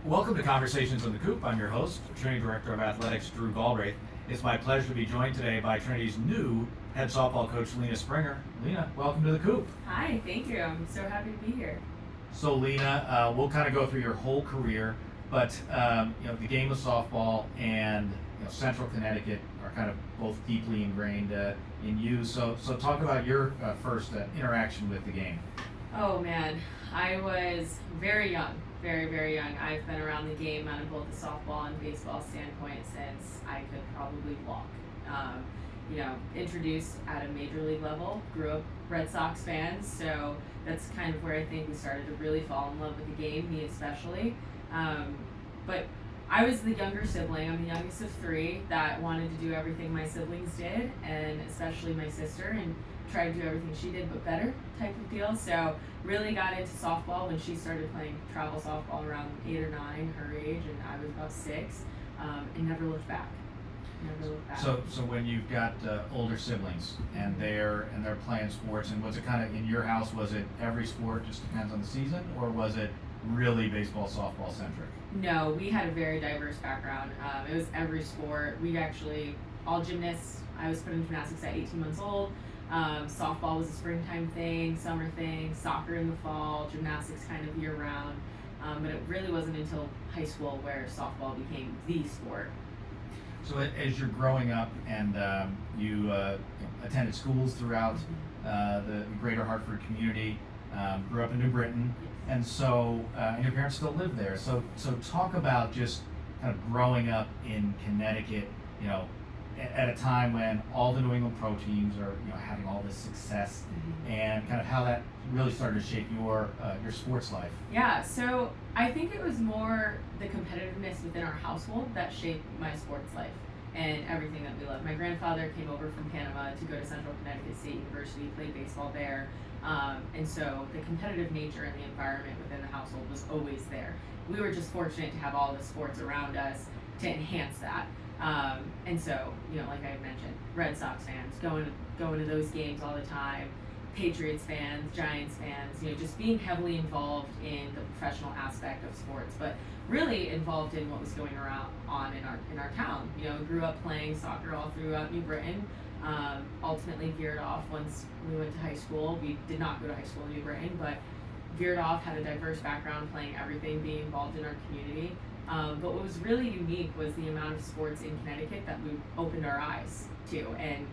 Welcome to Conversations in the Coop. I'm your host, Trinity Director of Athletics, Drew Galbraith. It's my pleasure to be joined today by Trinity's new head softball coach, Lena Springer. Lena, welcome to the Coop. Hi, thank you. I'm so happy to be here. So Lena, we'll kind of go through your whole career, but the game of softball and Central Connecticut are kind of both deeply ingrained in you. So talk about your first interaction with the game. Oh man, I was very young, very, very young. I've been around the game on both the softball and baseball standpoint since I could probably walk. Introduced at a major league level, grew up Red Sox fans, so that's kind of where I think we started to really fall in love with the game, me especially. But I was the younger sibling. I'm the youngest of three that wanted to do everything my siblings did, and especially my sister, and tried to do everything she did but better type of deal. So really got into softball when she started playing travel softball around 8 or 9, her age, and I was about 6, and never looked back. So when you've got older siblings and they're playing sports, and was it kind of in your house, was it every sport, just depends on the season, or was it really baseball, softball centric? No, we had a very diverse background. It was every sport. We actually, all gymnasts, I was put in gymnastics at 18 months old. Softball was a springtime thing, summer thing, soccer in the fall, gymnastics kind of year round. But it really wasn't until high school where softball became the sport. So as you're growing up and you attended schools throughout the greater Hartford community, grew up in New Britain, and so and your parents still live there. So talk about just kind of growing up in Connecticut, at a time when all the New England pro teams are having all this success, and kind of how that really started to shape your sports life. Yeah, so I think it was more the competitiveness within our household that shaped my sports life and everything that we love. My grandfather came over from Panama to go to Central Connecticut State University, played baseball there, and so the competitive nature and the environment within the household was always there. We were just fortunate to have all the sports around us to enhance that. And so, like I mentioned, Red Sox fans, going to those games all the time, Patriots fans, Giants fans, just being heavily involved in the professional aspect of sports, but really involved in what was going on in our town. Grew up playing soccer all throughout New Britain. Ultimately veered off once we went to high school. We did not go to high school in New Britain, but veered off, had a diverse background, playing everything, being involved in our community. But what was really unique was the amount of sports in Connecticut that we opened our eyes to. And,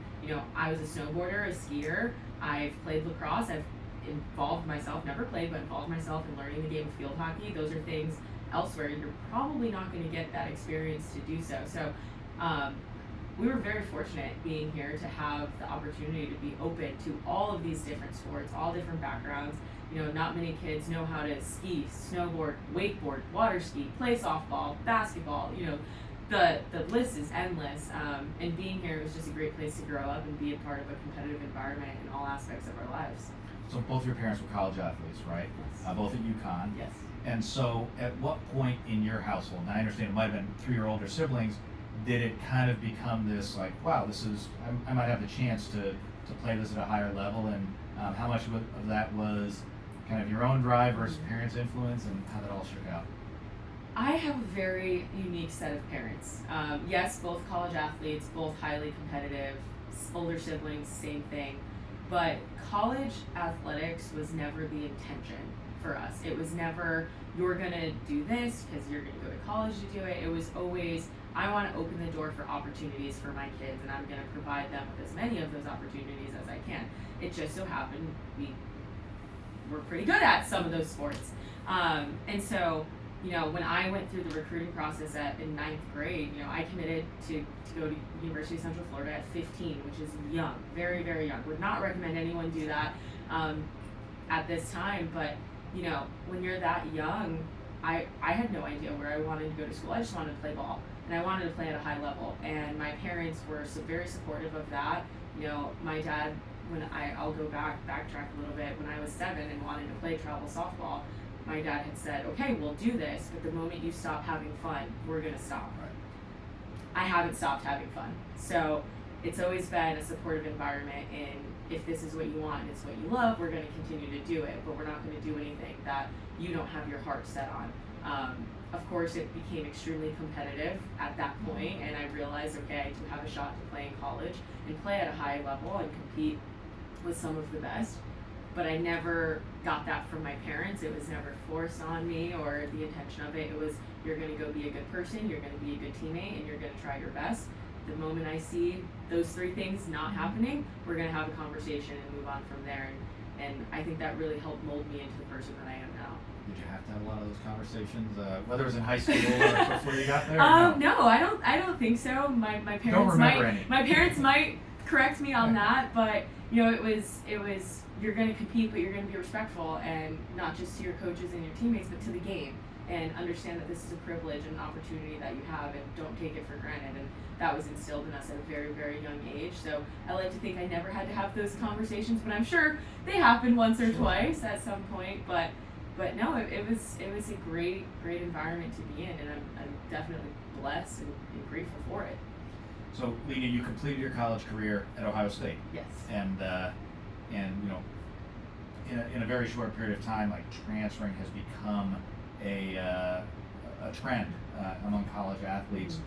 I was a snowboarder, a skier. I've played lacrosse. I've involved myself, never played, but involved myself in learning the game of field hockey. Those are things elsewhere you're probably not going to get that experience to do so. So we were very fortunate being here to have the opportunity to be open to all of these different sports, all different backgrounds. Not many kids know how to ski, snowboard, wakeboard, water ski, play softball, basketball. The list is endless. And being here was just a great place to grow up and be a part of a competitive environment in all aspects of our lives. So both your parents were college athletes, right? Yes. Both at UConn. Yes. And so at what point in your household, and I understand it might have been 3 or older siblings, did it kind of become this like, wow, I might have the chance to play this at a higher level, and how much of that was kind of your own drive versus parents' influence, and how that all shook out? I have a very unique set of parents. Yes, both college athletes, both highly competitive, older siblings, same thing. But college athletics was never the intention for us. It was never, you're going to do this because you're going to go to college to do it. It was always, I want to open the door for opportunities for my kids, and I'm going to provide them with as many of those opportunities as I can. It just so happened we're pretty good at some of those sports. And so, when I went through the recruiting process in 9th grade, I committed to go to University of Central Florida at 15, which is young, very, very young. Would not recommend anyone do that at this time, but, when you're that young, I had no idea where I wanted to go to school. I just wanted to play ball, and I wanted to play at a high level, and my parents were very supportive of that. My dad, I'll go backtrack a little bit, when I was 7 and wanted to play travel softball, my dad had said, okay, we'll do this, but the moment you stop having fun, we're going to stop. Right. I haven't stopped having fun. So it's always been a supportive environment if this is what you want and it's what you love, we're going to continue to do it, but we're not going to do anything that you don't have your heart set on. Of course, it became extremely competitive at that point, and I realized, okay, I do have a shot to play in college and play at a high level and compete with some of the best. But I never got that from my parents. It was never forced on me, or the intention of it. It was, you're going to go be a good person, you're going to be a good teammate, and you're going to try your best. The moment I see those three things not happening, we're going to have a conversation and move on from there. And I think that really helped mold me into the person that I am now. Did you have to have a lot of those conversations, whether it was in high school or before you got there? No, I don't think so. My parents don't remember any. My parents might correct me on that, but it was you're going to compete, but you're going to be respectful, and not just to your coaches and your teammates, but to the game, and understand that this is a privilege and an opportunity that you have, and don't take it for granted. And that was instilled in us at a very, very young age. So I like to think I never had to have those conversations, but I'm sure they happened once or twice at some point. But no, it was a great environment to be in, and I'm definitely blessed and grateful for it. So, Lena, you completed your college career at Ohio State. Yes. And in a very short period of time, like, transferring has become a trend among college athletes.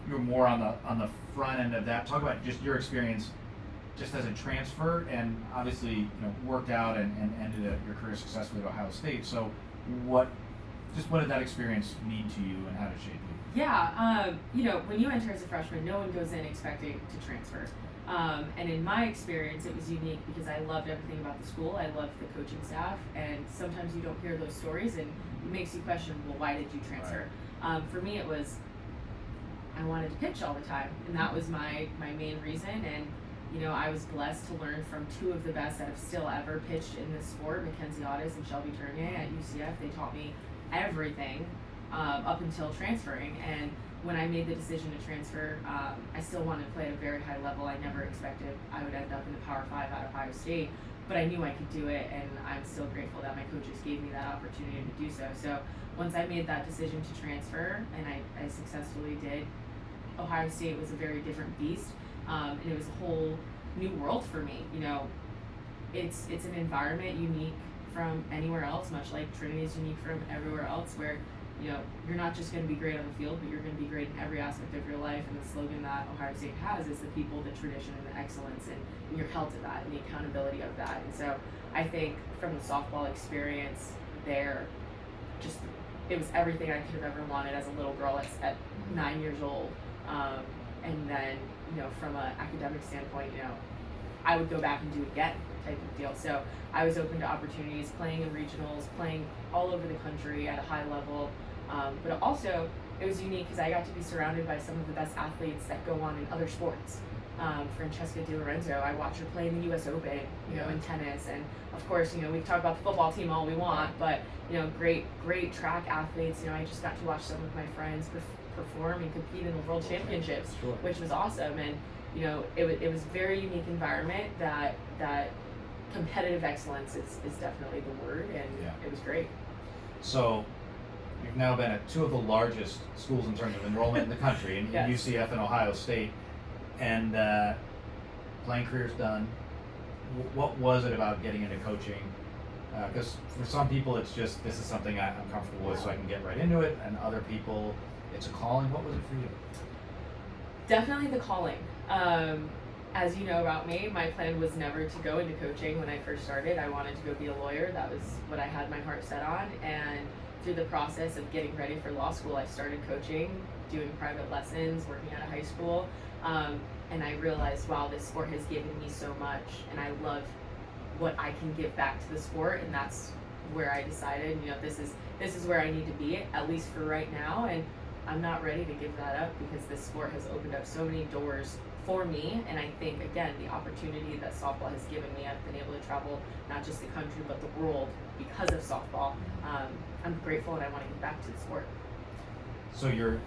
You're more on the front end of that. Talk about just your experience, just as a transfer, and obviously worked out and ended your career successfully at Ohio State. So, what did that experience mean to you, and how did it shape you? Yeah, when you enter as a freshman, no one goes in expecting to transfer. And in my experience, it was unique because I loved everything about the school. I loved the coaching staff, and sometimes you don't hear those stories, and it makes you question, well, why did you transfer? Right. For me, it was I wanted to pitch all the time, and that was my main reason. And I was blessed to learn from two of the best that have still ever pitched in this sport, Mackenzie Audis and Shelby Tournier at UCF. They taught me everything up until transferring. And when I made the decision to transfer, I still wanted to play at a very high level. I never expected I would end up in the Power 5 at Ohio State, but I knew I could do it, and I'm still grateful that my coaches gave me that opportunity to do so. So once I made that decision to transfer, and I successfully did, Ohio State was a very different beast, and it was a whole new world for me. It's an environment unique from anywhere else, much like Trinity is unique from everywhere else, where you're not just going to be great on the field, but you're going to be great in every aspect of your life. And the slogan that Ohio State has is the people, the tradition, and the excellence, and you're held to that, and the accountability of that. And so I think from the softball experience there, it was everything I could have ever wanted as a little girl at 9 years old. And then, from an academic standpoint, I would go back and do it again type of deal. So I was open to opportunities, playing in regionals, playing all over the country at a high level. But also, it was unique because I got to be surrounded by some of the best athletes that go on in other sports. Francesca Di Lorenzo, I watched her play in the U.S. Open, in tennis. And of course, we can talk about the football team all we want, but, great track athletes. I just got to watch some of my friends perform and compete in the World Championships, which was awesome. And, it was a very unique environment that competitive excellence is definitely the word, and it was great. So, you've now been at two of the largest schools in terms of enrollment in the country, in UCF and Ohio State, and playing career's done. What was it about getting into coaching? Because for some people, it's just, this is something I'm comfortable with, so I can get right into it, and other people, it's a calling. What was it for you? Definitely the calling. As you know about me, my plan was never to go into coaching when I first started. I wanted to go be a lawyer. That was what I had my heart set on. And through the process of getting ready for law school, I started coaching, doing private lessons, working at a high school. And I realized, wow, this sport has given me so much, and I love what I can give back to the sport. And that's where I decided, this is where I need to be, at least for right now. And I'm not ready to give that up, because this sport has opened up so many doors for me. And I think, again, the opportunity that softball has given me, I've been able to travel not just the country but the world because of softball. I'm grateful, and I want to give back to the sport. So your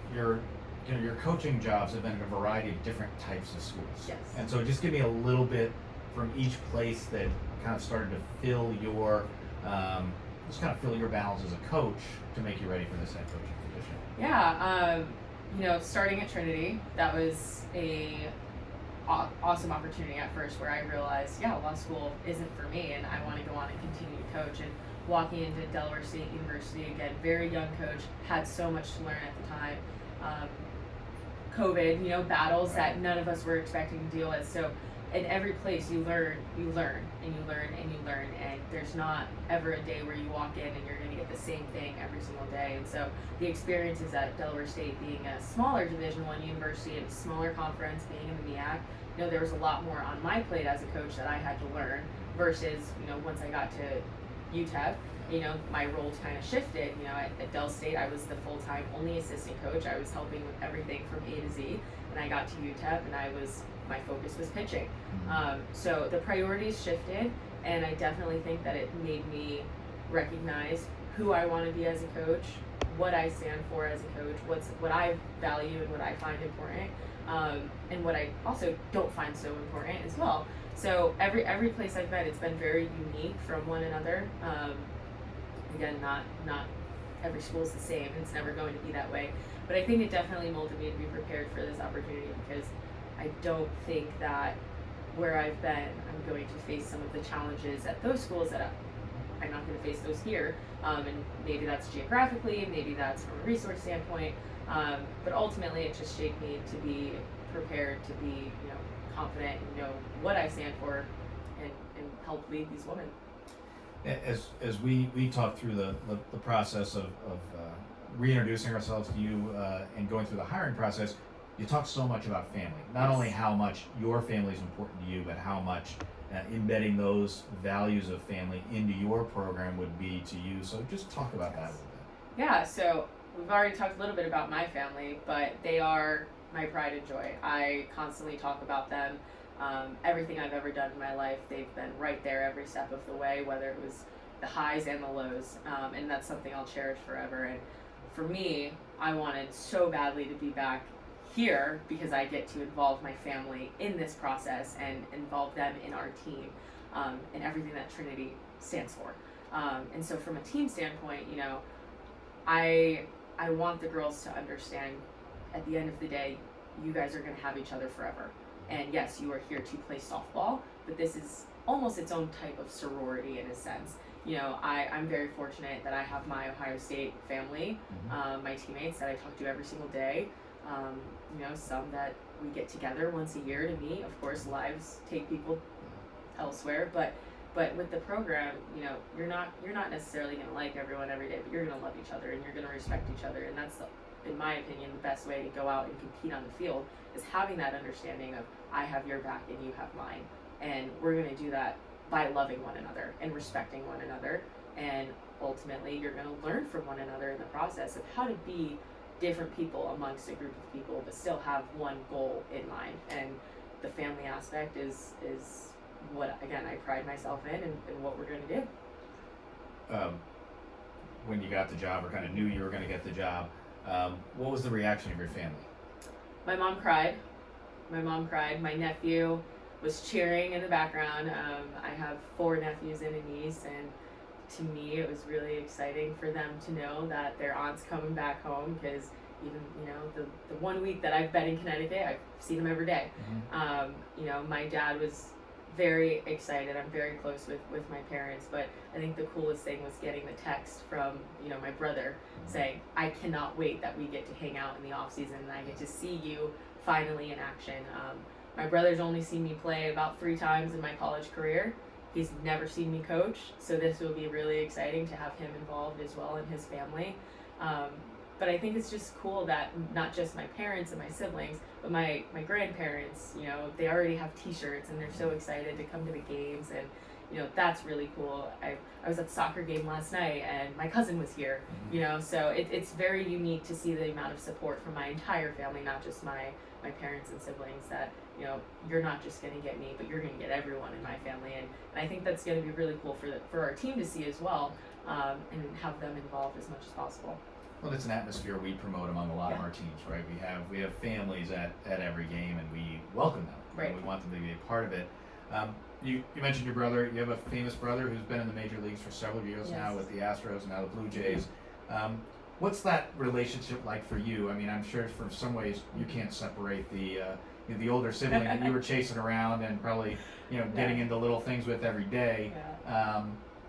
coaching jobs have been in a variety of different types of schools. Yes. And so just give me a little bit from each place that kind of started to fill your balance as a coach to make you ready for this head coaching position. Yeah, starting at Trinity, that was awesome opportunity at first where I realized, yeah, law school isn't for me, and I want to go on and continue to coach. And walking into Delaware State University, again, very young coach, had so much to learn at the time. COVID, battles that none of us were expecting to deal with. So in every place you learn, and you learn, and there's not ever a day where you walk in and you're going to get the same thing every single day. And so the experiences at Delaware State, being a smaller Division I university and a smaller conference, being in the MEAC, there was a lot more on my plate as a coach that I had to learn versus, once I got to UTEP, my roles kind of shifted. At Del State, I was the full-time only assistant coach. I was helping with everything from A to Z. And I got to UTEP, and my focus was pitching. So the priorities shifted, and I definitely think that it made me recognize who I want to be as a coach, what I stand for as a coach, what I value and what I find important, and what I also don't find so important as well. So every place I've been, it's been very unique from one another. Again, not every school is the same. It's never going to be that way. But I think it definitely molded me to be prepared for this opportunity, because I don't think that where I've been, I'm going to face some of the challenges at those schools that I'm not going to face those here. And maybe that's geographically, maybe that's from a resource standpoint. But ultimately, it just shaped me to be prepared, to be confident, and know what I stand for, and help lead these women. As we talk through the process of reintroducing ourselves to you and going through the hiring process, you talk so much about family. Not only how much your family is important to you, but how much embedding those values of family into your program would be to you. So just talk about that a little bit. Yeah, so we've already talked a little bit about my family, but they are my pride and joy. I constantly talk about them. Everything I've ever done in my life, they've been right there every step of the way, whether it was the highs and the lows, and that's something I'll cherish forever. And for me, I wanted so badly to be back here because I get to involve my family in this process and involve them in our team, and everything that Trinity stands for. And so from a team standpoint, I want the girls to understand, at the end of the day, you guys are going to have each other forever. And yes, you are here to play softball, but this is almost its own type of sorority in a sense. I'm very fortunate that I have my Ohio State family, my teammates that I talk to every single day. Some that we get together once a year to meet. Of course, lives take people elsewhere, but with the program, you're not necessarily going to like everyone every day, but you're going to love each other and you're going to respect each other, and that's in my opinion, the best way to go out and compete on the field is having that understanding of I have your back and you have mine. And we're going to do that by loving one another and respecting one another. And ultimately, you're going to learn from one another in the process of how to be different people amongst a group of people, but still have one goal in mind. And the family aspect is what, again, I pride myself in and what we're going to do. When you got the job, or kind of knew you were going to get the job, what was the reaction of your family? My mom cried. My nephew was cheering in the background. I have 4 nephews and a niece, and to me it was really exciting for them to know that their aunt's coming back home, because even the 1 week that I've been in Connecticut, I've seen them every day. My dad was very excited. I'm very close with my parents, but I think the coolest thing was getting the text from my brother saying, I cannot wait that we get to hang out in the off season and I get to see you finally in action. My brother's only seen me play about 3 times in my college career. He's never seen me coach, so this will be really exciting to have him involved as well in his family. But I think it's just cool that not just my parents and my siblings, but my grandparents, they already have t-shirts and they're so excited to come to the games, and that's really cool. I was at the soccer game last night and my cousin was here, so it's very unique to see the amount of support from my entire family, not just my parents and siblings, that you're not just going to get me, but you're going to get everyone in my family, and I think that's going to be really cool for our team to see as well, and have them involved as much as possible. Well, it's an atmosphere we promote among a lot of our teams, right? We have families at every game, and we welcome them. Right. And we want them to be a part of it. You mentioned your brother. You have a famous brother who's been in the major leagues for several years now with the Astros and now the Blue Jays. What's that relationship like for you? I mean, I'm sure for some ways you can't separate the the older sibling that you were chasing around and probably, getting into little things with every day. Yeah.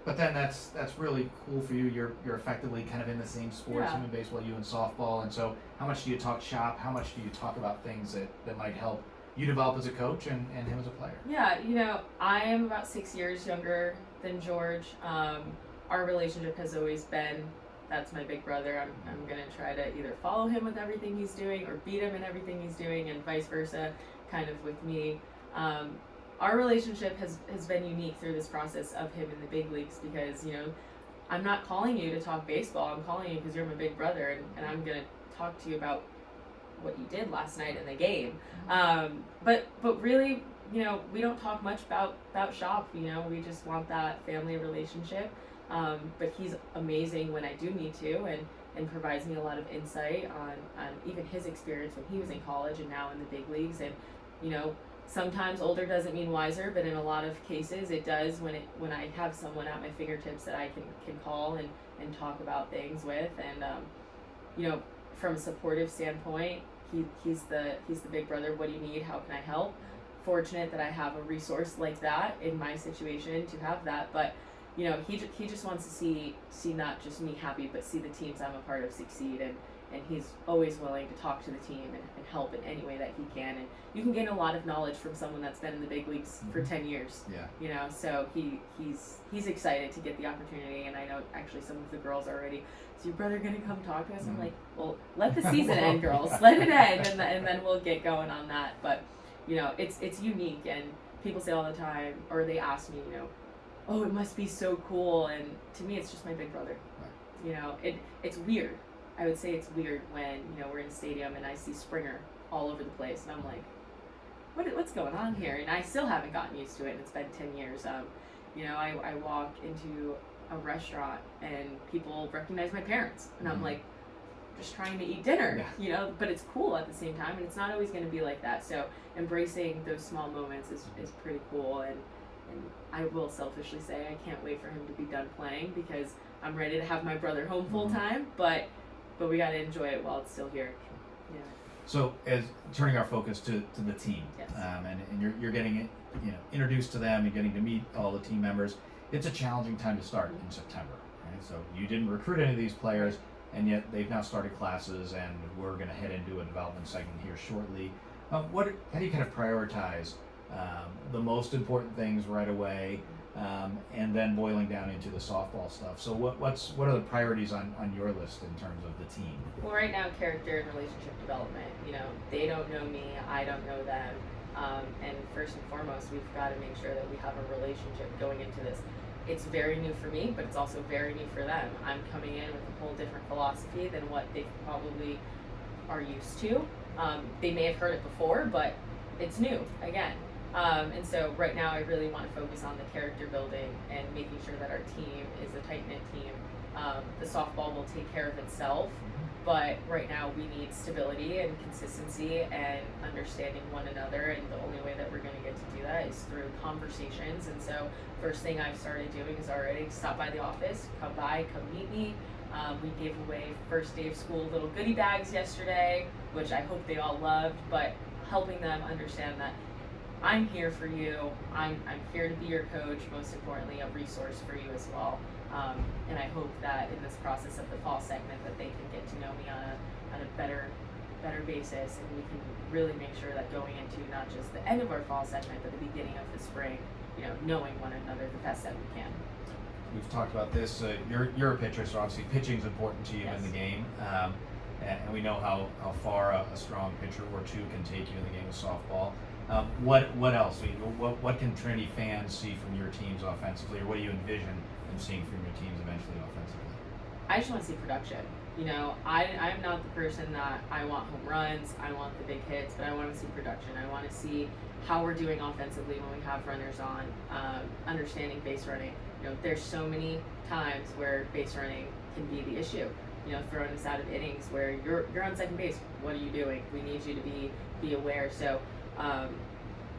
But then that's really cool for you. You're effectively kind of in the same sports, Yeah. him in baseball, you in softball. And so how much do you talk shop? How much do you talk about things that might help you develop as a coach and him as a player? Yeah, I am about 6 years younger than George. Our relationship has always been, that's my big brother. I'm gonna try to either follow him with everything he's doing or beat him in everything he's doing, and vice versa, kind of with me. Our relationship has been unique through this process of him in the big leagues because, I'm not calling you to talk baseball. I'm calling you because you're my big brother, and I'm gonna talk to you about what you did last night in the game. But really, we don't talk much about shop. We just want that family relationship. But he's amazing when I do need to, and provides me a lot of insight on even his experience when he was in college and now in the big leagues. And sometimes older doesn't mean wiser, but in a lot of cases it does when I have someone at my fingertips that I can call and talk about things with. And from a supportive standpoint, he's the big brother. What do you need? How can I help? Fortunate that I have a resource like that in my situation to have that. But he just wants to see not just me happy, but see the teams I'm a part of succeed, and he's always willing to talk to the team and help in any way that he can. And you can gain a lot of knowledge from someone that's been in the big leagues for 10 years. Yeah. So he's excited to get the opportunity, and I know actually some of the girls already, is your brother gonna come talk to us? I'm like, well, let the season end, girls. Let it end, and then we'll get going on that. But it's unique, and people say all the time, or they ask me, oh, it must be so cool, and to me it's just my big brother. Right. It's weird. I would say it's weird when we're in the stadium and I see Springer all over the place, and I'm like, what's going on here? And I still haven't gotten used to it, and it's been 10 years. I walk into a restaurant and people recognize my parents, and I'm like, just trying to eat dinner. But it's cool at the same time, and it's not always going to be like that. So embracing those small moments is pretty cool. And I will selfishly say I can't wait for him to be done playing, because I'm ready to have my brother home full time, but we got to enjoy it while it's still here. Yeah. So as turning our focus to the team, yes. And you're getting introduced to them, you're getting to meet all the team members. It's a challenging time to start in September, right? So you didn't recruit any of these players, and yet they've now started classes, and we're going to head into a development segment here shortly. How do you kind of prioritize the most important things right away, and then boiling down into the softball stuff? So what are the priorities on your list in terms of the team? Well, right now, character and relationship development. They don't know me, I don't know them, and first and foremost, we've got to make sure that we have a relationship going into this. It's very new for me, but it's also very new for them. I'm coming in with a whole different philosophy than what they probably are used to. They may have heard it before, but it's new again. And so right now I really want to focus on the character building and making sure that our team is a tight-knit team. The softball will take care of itself, but right now we need stability and consistency and understanding one another, and the only way that we're going to get to do that is through conversations. And so first thing I've started doing is already stop by the office, come meet me. We gave away first day of school little goodie bags yesterday, which I hope they all loved, but helping them understand that I'm here for you. I'm here to be your coach. Most importantly, a resource for you as well. And I hope that in this process of the fall segment that they can get to know me on a better basis, and we can really make sure that going into not just the end of our fall segment, but the beginning of the spring, knowing one another the best that we can. We've talked about this. You're a pitcher, so obviously pitching is important to you in the game. And we know how far a strong pitcher or two can take you in the game of softball. What else? What can Trinity fans see from your teams offensively, or what do you envision them seeing from your teams eventually offensively? I just want to see production. I'm not the person that I want home runs, I want the big hits, but I want to see production. I want to see how we're doing offensively when we have runners on, understanding base running. There's so many times where base running can be the issue. Throwing us out of innings where you're on second base. What are you doing? We need you to be aware. So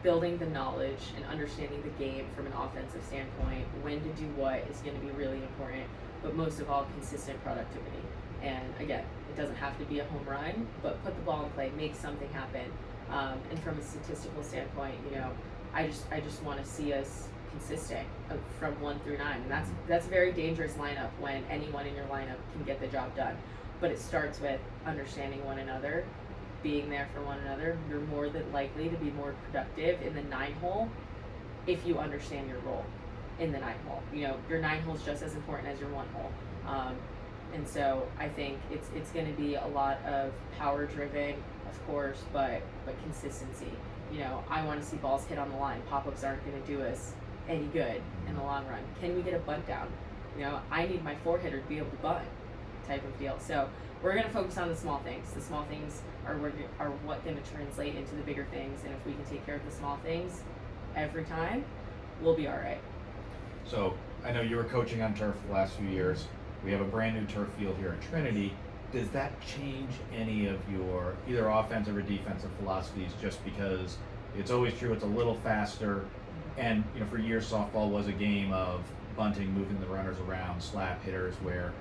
building the knowledge and understanding the game from an offensive standpoint, when to do what is going to be really important, but most of all, consistent productivity. And again, it doesn't have to be a home run, but put the ball in play, make something happen. And from a statistical standpoint, I just want to see us consistent from 1 through 9, and that's a very dangerous lineup when anyone in your lineup can get the job done. But it starts with understanding one another, being there for one another. You're more than likely to be more productive in the 9-hole if you understand your role in the 9-hole. Your 9-hole is just as important as your 1-hole. And so I think it's going to be a lot of power driven, of course, but consistency. I want to see balls hit on the line. Pop-ups aren't going to do us any good in the long run. Can we get a bunt down? I need my 4-hitter to be able to bunt, type of deal. So we're going to focus on the small things. The small things are what going to translate into the bigger things. And if we can take care of the small things every time, we'll be all right. So I know you were coaching on turf the last few years. We have a brand new turf field here at Trinity. Does that change any of your either offensive or defensive philosophies, just because it's always true it's a little faster, and for years softball was a game of bunting, moving the runners around, slap hitters where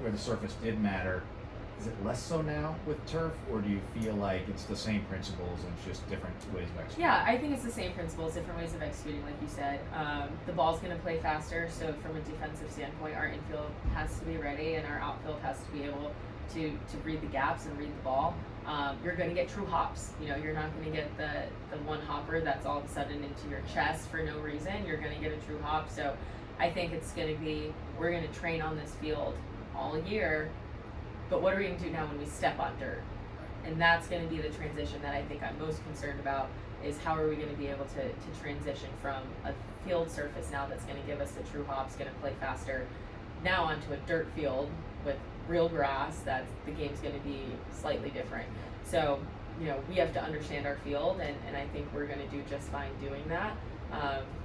the surface did matter. Is it less so now with turf, or do you feel like it's the same principles and it's just different ways of executing? Yeah, I think it's the same principles, different ways of executing, like you said. The ball's going to play faster, so from a defensive standpoint, our infield has to be ready and our outfield has to be able to read the gaps and read the ball. You're going to get true hops. You're not going to get the one hopper that's all of a sudden into your chest for no reason. You're going to get a true hop. So I think it's going to be, we're going to train on this field all year. But what are we going to do now when we step on dirt? And that's going to be the transition that I think I'm most concerned about, is how are we going to be able to transition from a field surface now that's going to give us the true hops, going to play faster, now onto a dirt field with real grass that the game's going to be slightly different. So, we have to understand our field, and I think we're going to do just fine doing that.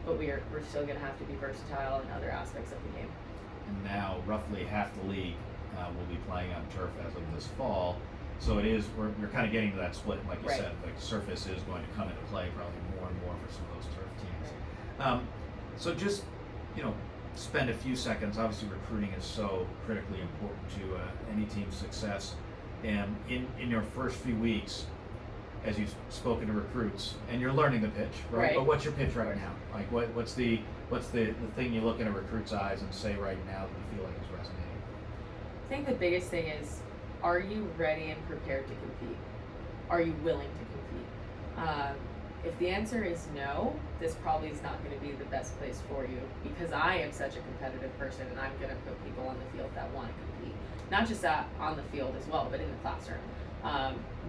But we're still going to have to be versatile in other aspects of the game. And now roughly half the league will be playing on turf as of this fall. So we're kind of getting to that split, like you said, like surface is going to come into play probably more and more for some of those turf teams. So just, spend a few seconds, obviously recruiting is so critically important to any team's success. And in your first few weeks, as you've spoken to recruits, and you're learning the pitch, right? But what's your pitch right now? Like what's the thing you look in a recruit's eyes and say right now that you feel like is resonating? I think the biggest thing is, are you ready and prepared to compete? Are you willing to compete? If the answer is no, this probably is not going to be the best place for you, because I am such a competitive person and I'm going to put people on the field that want to compete. Not just on the field as well, but in the classroom.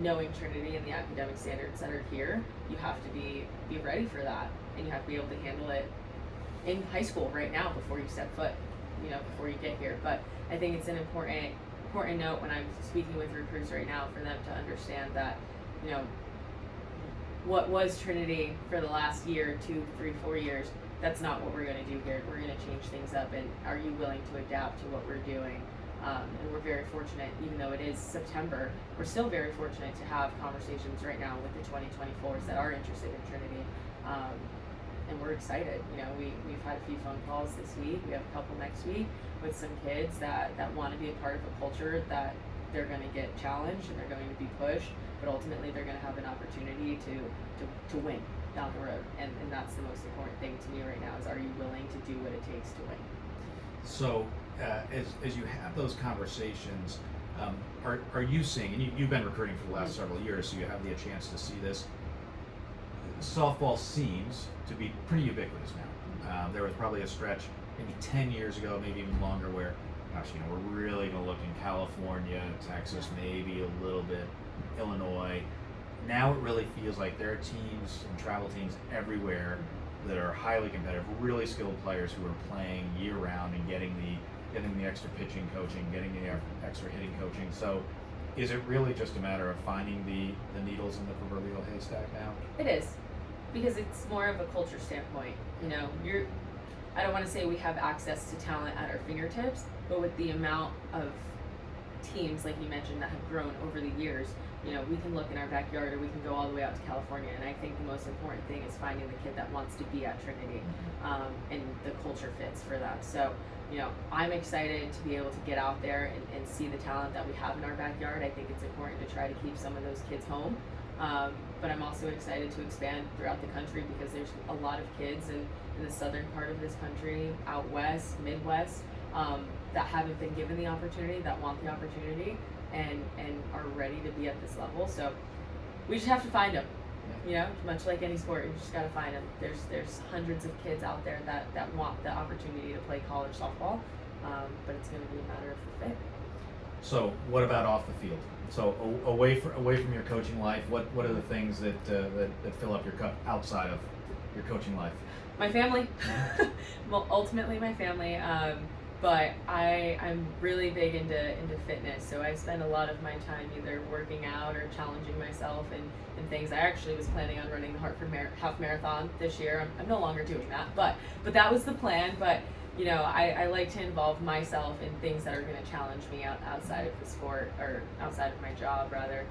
Knowing Trinity and the academic standards that are here, you have to be ready for that, and you have to be able to handle it in high school right now before you step foot, before you get here. But I think it's an important note when I'm speaking with recruits right now, for them to understand that, what was Trinity for the last year, 2, 3, 4 years, that's not what we're going to do here. We're going to change things up, and are you willing to adapt to what we're doing? And we're very fortunate, even though it is September, we're still very fortunate to have conversations right now with the 2024s that are interested in Trinity. And we're excited. We've had a few phone calls this week. We have a couple next week with some kids that want to be a part of a culture that they're going to get challenged and they're going to be pushed, but ultimately they're going to have an opportunity to win down the road. And that's the most important thing to me right now, is, are you willing to do what it takes to win? So as you have those conversations, are you seeing, and you've been recruiting for the last several years, so you have the chance to see this, softball seems to be pretty ubiquitous now. There was probably a stretch maybe 10 years ago, maybe even longer, where, gosh, we're really going to look in California, Texas, maybe a little bit Illinois. Now it really feels like there are teams and travel teams everywhere that are highly competitive, really skilled players who are playing year round and getting the extra pitching coaching, getting the extra hitting coaching. So is it really just a matter of finding the needles in the proverbial haystack now? It is, because it's more of a culture standpoint. I don't want to say we have access to talent at our fingertips, but with the amount of teams, like you mentioned, that have grown over the years, we can look in our backyard, or we can go all the way out to California. And I think the most important thing is finding the kid that wants to be at Trinity, and the culture fits for them. So, I'm excited to be able to get out there and see the talent that we have in our backyard. I think it's important to try to keep some of those kids home, But I'm also excited to expand throughout the country because there's a lot of kids in the southern part of this country, out west, Midwest, that haven't been given the opportunity, that want the opportunity, and are ready to be at this level. So we just have to find them. You know, much like any sport, you just got to find them. There's hundreds of kids out there that want the opportunity to play college softball, but it's going to be a matter of the fit. So what about off the field? So away from your coaching life, what are the things that fill up your cup outside of your coaching life? My family. Well, ultimately my family. But I'm really big into fitness, so I spend a lot of my time either working out or challenging myself in things. I actually was planning on running the Hartford Half Marathon this year. I'm no longer doing that, but that was the plan. But you know, I like to involve myself in things that are going to challenge me outside of the sport, or outside of my job rather.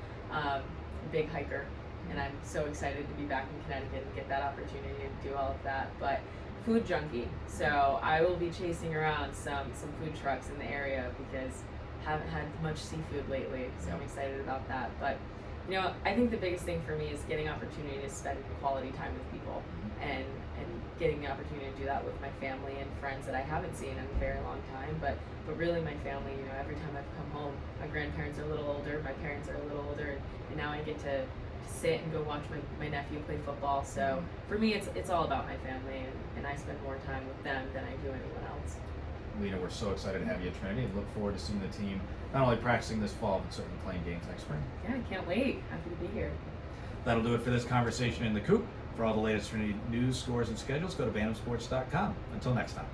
Big hiker, and I'm so excited to be back in Connecticut and get that opportunity to do all of that. But food junkie, so I will be chasing around some food trucks in the area because haven't had much seafood lately, so I'm excited about that. But you know, I think the biggest thing for me is getting opportunity to spend quality time with people, and getting the opportunity to do that with my family and friends that I haven't seen in a very long time, but really my family. You know, every time I've come home, my grandparents are a little older, my parents are a little older, and now I get to sit and go watch my nephew play football. So for me, it's all about my family, and I spend more time with them than I do anyone else. Lena, we're so excited to have you at Trinity and look forward to seeing the team not only practicing this fall, but certainly playing games next spring. Yeah, I can't wait. Happy to be here. That'll do it for this conversation in the Coop. For all the latest Trinity news, scores, and schedules, go to BantamSports.com. Until next time.